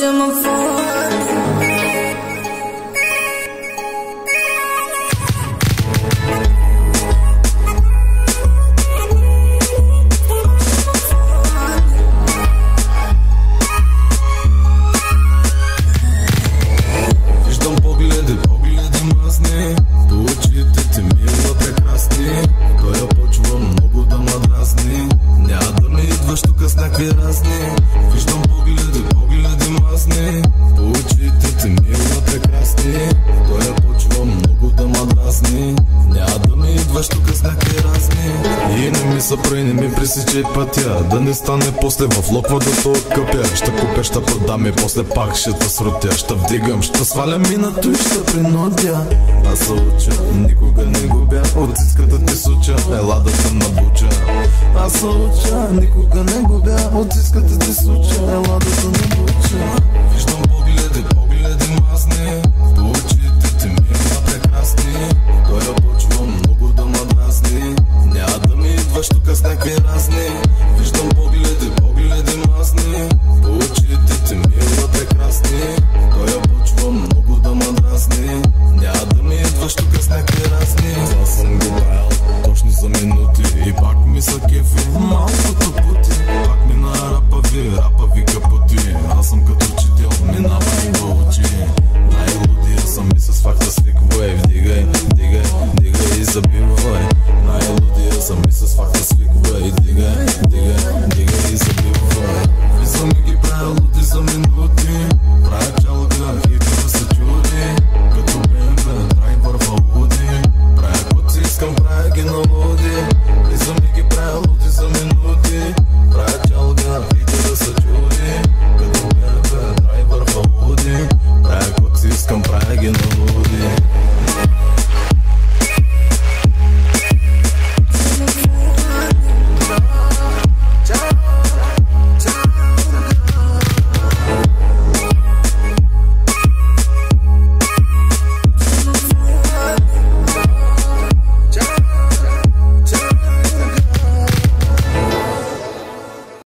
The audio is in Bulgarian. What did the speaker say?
семафор. Виждам погледи мазни, по очите ти мила прекрасни. Той я почва много да ма дразни, няма да ми идваш тука с някакви разни. Виждам погледи мазни, по очите ти мила прекрасни. Той я почва много да ма дразни, няма да ми идваш тука с някакви разни. И не ми съпри, не ми пресичай пътя, да не стане после в локва да то къпя. Ще купя, ще продам и после пак ще те срутя. Ще вдигам, ще свалям минато и ще принудя. Аз се уча, никога не губя, от иската ти суча, ела да се набуча. Аз се уча, никога не губя, от иската ти суча, ела да се набуча. Виждам погледи мазни, по очите ти мила прекрасни. Той я почва много да ма дразни, няма да ми идваш тука с някакви разни. Виждам погледи мазни, по очите ти мила прекрасни.